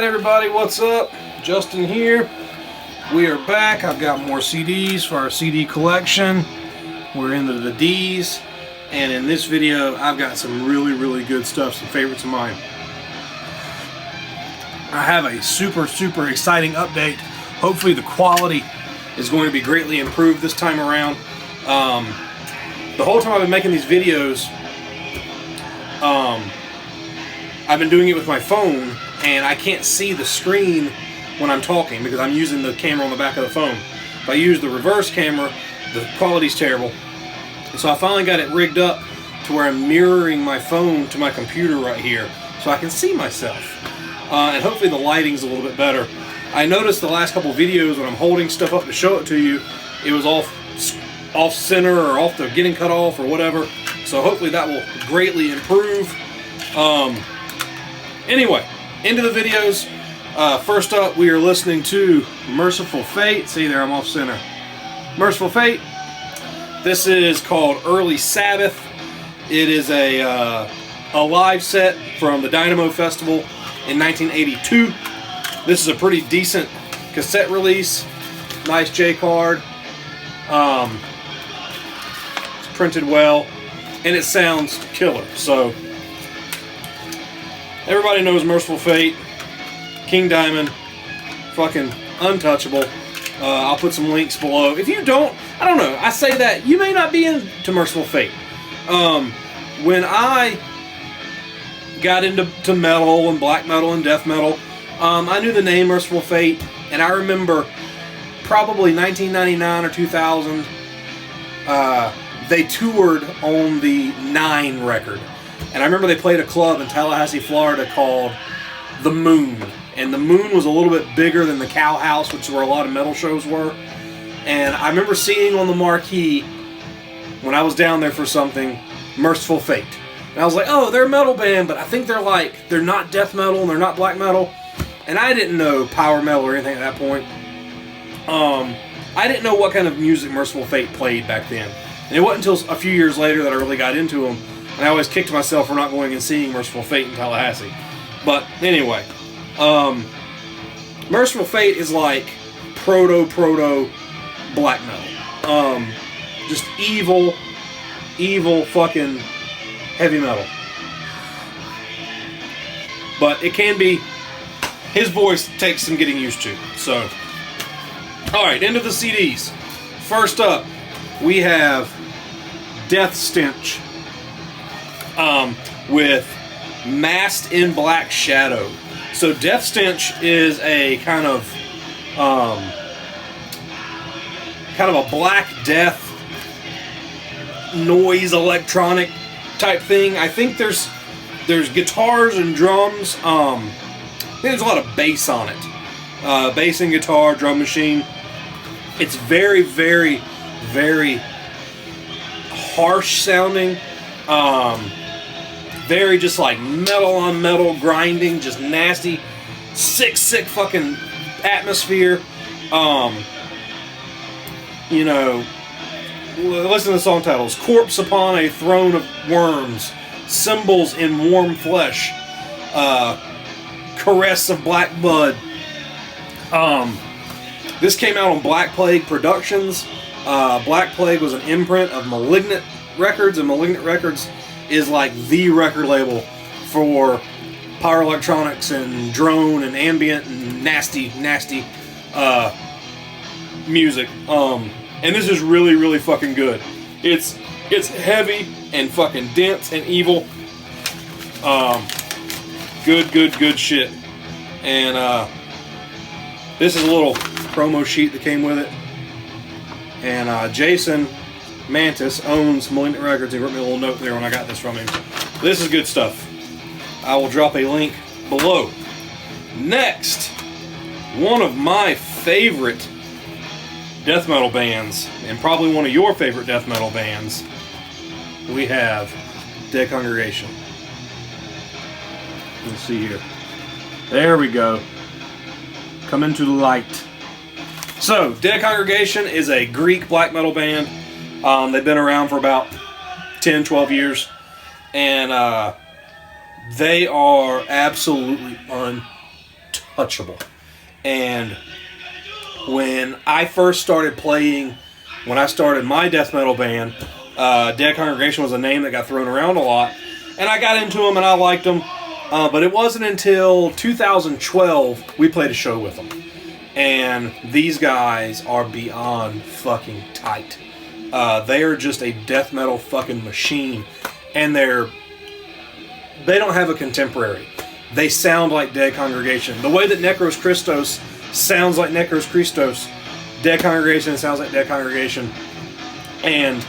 everybody, what's up? Justin here. We are back. I've got more CDs for our CD collection. We're into the D's, and in this video I've got some really good stuff, some favorites of mine. I have a super exciting update. Hopefully the quality is going to be greatly improved this time around. The whole time I've been making these videos, I've been doing it with my phone, and I can't see the screen when I'm talking because I'm using the camera on the back of the phone. If I use the reverse camera, the quality's terrible. So I finally got it rigged up to where I'm mirroring my phone to my computer right here so I can see myself. And hopefully the lighting's a little bit better. I noticed the last couple videos when I'm holding stuff up to show it to you, it was off center or off the getting cut off or whatever. So hopefully that will greatly improve. Anyway, into the videos. First up, we are listening to Merciful Fate. See there, I'm off center. Merciful Fate. This is called Early Sabbath. It is a live set from the Dynamo Festival in 1982. This is a pretty decent cassette release. Nice J card. It's printed well, and it sounds killer. So everybody knows Merciful Fate. King Diamond, fucking untouchable. I'll put some links below. If you don't, I don't know, I say that, you may not be into Merciful Fate. When I got into metal and black metal and death metal, I knew the name Merciful Fate, and I remember probably 1999 or 2000, they toured on the 9 record. And I remember they played a club in Tallahassee, Florida called The Moon. And the Moon was a little bit bigger than the Cow House, which is where a lot of metal shows were. And I remember seeing on the marquee, when I was down there for something, Merciful Fate. And I was like, oh, they're a metal band, but I think they're not death metal and they're not black metal. And I didn't know power metal or anything at that point. I didn't know what kind of music Merciful Fate played back then. And it wasn't until a few years later that I really got into them. And I always kicked myself for not going and seeing Merciful Fate in Tallahassee. But anyway, Merciful Fate is like proto black metal. Just evil fucking heavy metal. But it can be, his voice takes some getting used to. So, alright, into the CDs. First up, we have Death Stench with Masked in Black Shadow. So Death Stench is a kind of a Black Death noise electronic type thing. I think there's guitars and drums. I think there's a lot of bass on it. Bass and guitar, drum machine. It's very harsh sounding. Very just like metal on metal grinding, just nasty, sick fucking atmosphere. You know, listen to the song titles: Corpse Upon a Throne of Worms, Symbols in Warm Flesh, Caress of Black Blood. This came out on Black Plague Productions. Black Plague was an imprint of Malignant Records, and Malignant Records is like the record label for power electronics and drone and ambient and nasty music. And this is really fucking good. It's heavy and fucking dense and evil. Good shit. And this is a little promo sheet that came with it. And Jason Mantis owns Malignant Records. He wrote me a little note there when I got this from him. This is good stuff. I will drop a link below. Next, one of my favorite death metal bands, and probably one of your favorite death metal bands, we have Dead Congregation. Let's see here. There we go. Come into the light. So, Dead Congregation is a Greek black metal band. They've been around for about 10, 12 years. And they are absolutely untouchable. untouchable. And when I first started playing, when I started my death metal band, Dead Congregation was a name that got thrown around a lot. And I got into them and I liked them. But it wasn't until 2012 we played a show with them. And these guys are beyond fucking tight. They are just a death metal fucking machine. And they don't have a contemporary. They sound like Dead Congregation. The way that Necros Christos sounds like Necros Christos, Dead Congregation sounds like Dead Congregation. And,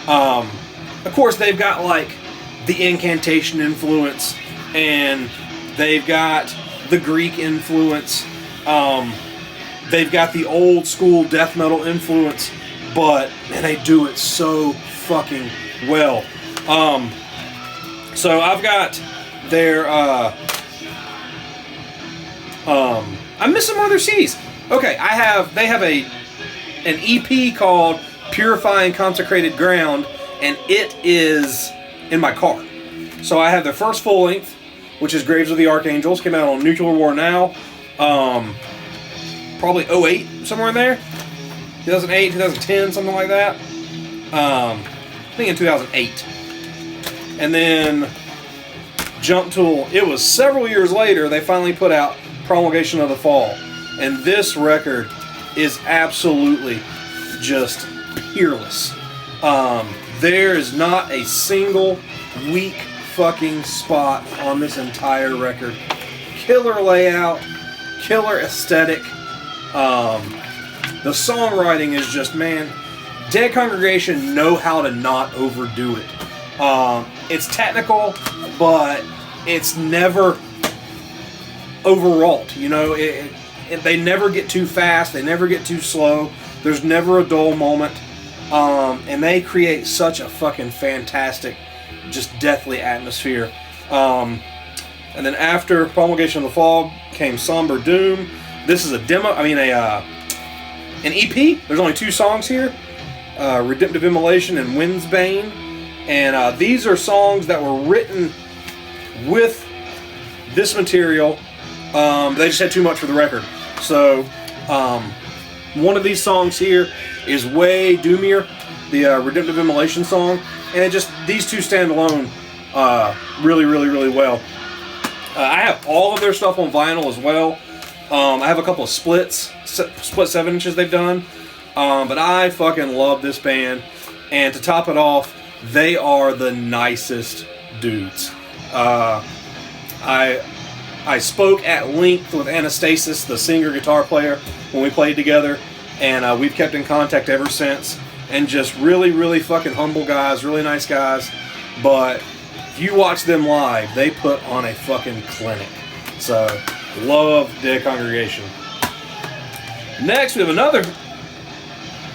of course, they've got, like, the incantation influence, and they've got the Greek influence. They've got the old school death metal influence, but, man, they do it so fucking well. So I've got their, I'm missing one of their CDs. Okay, they have an EP called Purifying Consecrated Ground, and it is in my car. So I have their first full length, which is Graves of the Archangels, came out on Nuclear War Now, probably 08, somewhere in there, 2008, 2010, something like that, I think in 2008. And then Jump Tool, it was several years later, they finally put out Promulgation of the Fall. And this record is absolutely just peerless. There is not a single weak fucking spot on this entire record. Killer layout, killer aesthetic. The songwriting is just, man, Dead Congregation know how to not overdo it. It's technical, but it's never overwrought. You know, they never get too fast. They never get too slow. There's never a dull moment. And they create such a fucking fantastic, just deathly atmosphere. And then after Promulgation of the Fall came Somber Doom. This is a demo. I mean, an EP. There's only 2 songs here. Redemptive Immolation and Windsbane. And these are songs that were written with this material. They just had too much for the record. So, one of these songs here is way doomier, the Redemptive Immolation song. And these two stand alone really, really, really well. I have all of their stuff on vinyl as well. I have a couple of split 7 inches they've done. But I fucking love this band. And to top it off, they are the nicest dudes. I spoke at length with Anastasis, the singer-guitar player, when we played together. And we've kept in contact ever since. And just really, really fucking humble guys, really nice guys. But if you watch them live, they put on a fucking clinic. So, love Dead Congregation. Next, we have another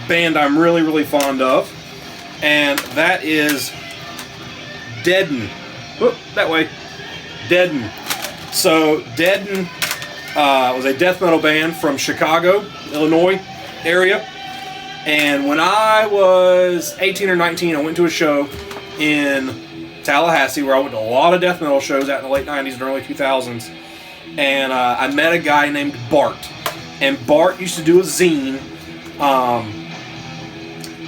band I'm really, really fond of. And that is Deaden. Whoop, that way. Deaden. So, Deaden was a death metal band from Chicago, Illinois area. And when I was 18 or 19, I went to a show in Tallahassee where I went to a lot of death metal shows out in the late 90s and early 2000s. And I met a guy named Bart. And Bart used to do a zine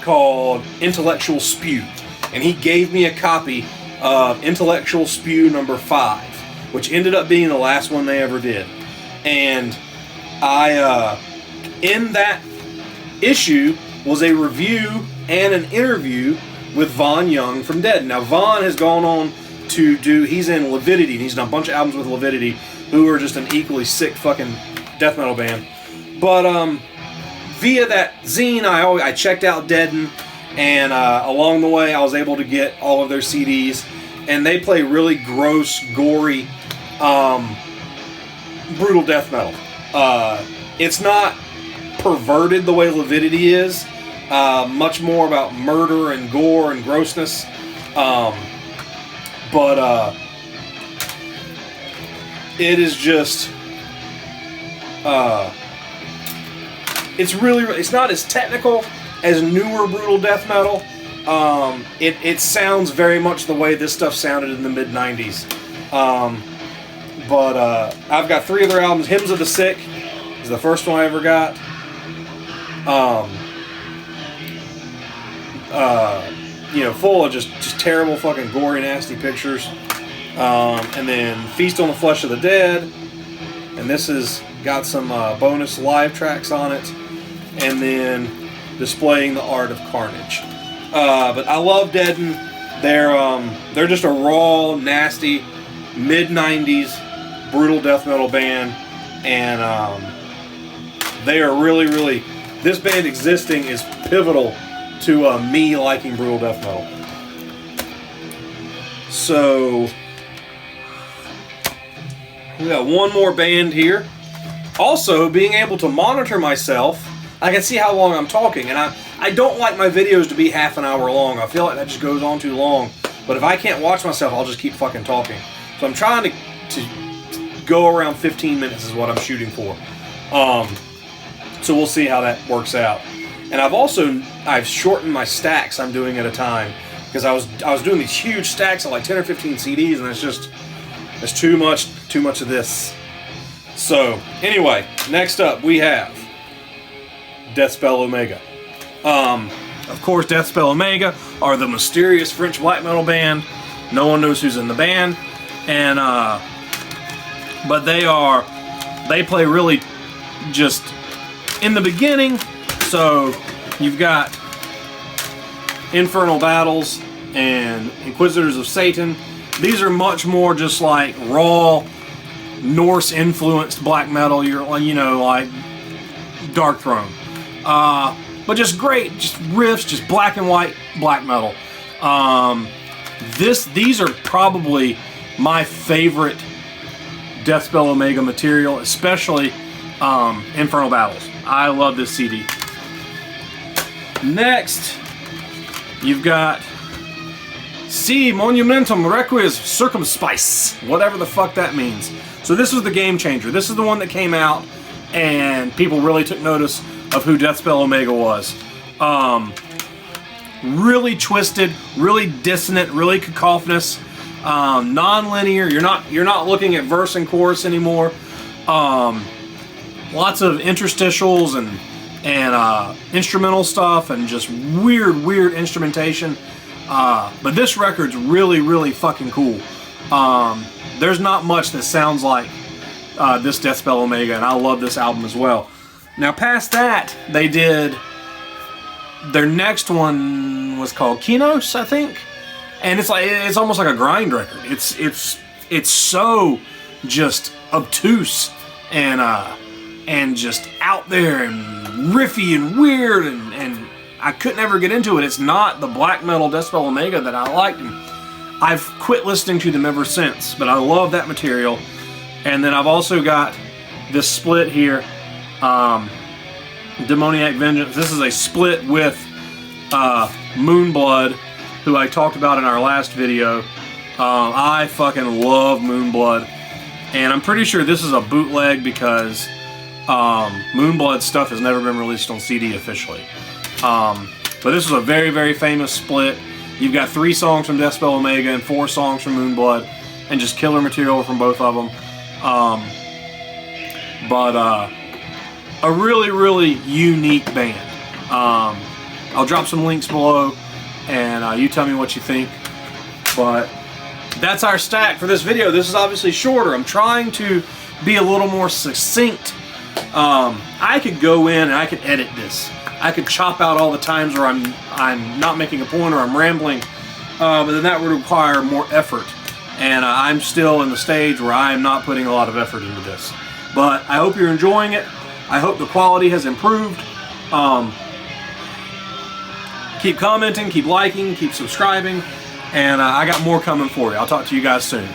called Intellectual Spew. And he gave me a copy of Intellectual Spew number 5, which ended up being the last one they ever did. And in that issue was a review and an interview with Vaughn Young from Dead. Now, Vaughn has gone on to he's in Levidity, and he's done a bunch of albums with Levidity, who are just an equally sick fucking death metal band. But via that zine, I checked out Deaden, and along the way, I was able to get all of their CDs, and they play really gross, gory, brutal death metal. It's not perverted the way Levidity is. Much more about murder and gore and grossness. But it is just it's not as technical as newer brutal death metal. It sounds very much the way this stuff sounded in the mid-90s. But I've got 3 of their albums. Hymns of the Sick is the first one I ever got. Full of just terrible fucking gory nasty pictures. And then Feast on the Flesh of the Dead, and this has got some bonus live tracks on it, and then Displaying the Art of Carnage. But I love Deaden. They're just a raw, nasty, mid-90s brutal death metal band, and they are really, really. This band existing is pivotal to me liking brutal death metal. So we got one more band here. Also, being able to monitor myself, I can see how long I'm talking, and I don't like my videos to be half an hour long. I feel like that just goes on too long. But if I can't watch myself, I'll just keep fucking talking. So I'm trying to go around 15 minutes is what I'm shooting for. So we'll see how that works out. And I've shortened my stacks I'm doing at a time, because I was doing these huge stacks of like 10 or 15 CDs, and it's too much of this. So anyway, next up we have Deathspell Omega. Of course, Deathspell Omega are the mysterious French black metal band. No one knows who's in the band, and but they play really just in the beginning. So you've got Infernal Battles and Inquisitors of Satan. These are much more just like raw Norse influenced black metal. Like Dark Throne. But just great, just riffs, just black and white black metal. These are probably my favorite Deathspell Omega material, especially Infernal Battles. I love this CD. Next, you've got Si Monumentum Requies Circumspice, whatever the fuck that means. So this was the game changer. This is the one that came out, and people really took notice of who Deathspell Omega was. Really twisted, really dissonant, really cacophonous, non-linear. You're not looking at verse and chorus anymore. Lots of interstitials and instrumental stuff, and just weird instrumentation. But this record's really, really fucking cool. There's not much that sounds like this Deathspell Omega, and I love this album as well. Now, past that, they did their next one was called Kinos, I think, and it's almost like a grind record. It's so just obtuse and just out there and riffy and weird, and I couldn't ever get into it. It's not the black metal Deathspell Omega that I liked, and I've quit listening to them ever since, but I love that material. And then I've also got this split here, Demoniac Vengeance. This is a split with Moonblood, who I talked about in our last video. I fucking love Moonblood, and I'm pretty sure this is a bootleg because Moonblood stuff has never been released on CD officially. But this is a very, very famous split. You've got 3 songs from Deathspell Omega and 4 songs from Moonblood, and just killer material from both of them. But a really, really unique band. I'll drop some links below, and you tell me what you think. But that's our stack for this video. This is obviously shorter. I'm trying to be a little more succinct. I could go in and I could edit this. I could chop out all the times where I'm not making a point or I'm rambling, but then that would require more effort. And I'm still in the stage where I am not putting a lot of effort into this. But I hope you're enjoying it. I hope the quality has improved. Keep commenting, keep liking, keep subscribing, and I got more coming for you. I'll talk to you guys soon.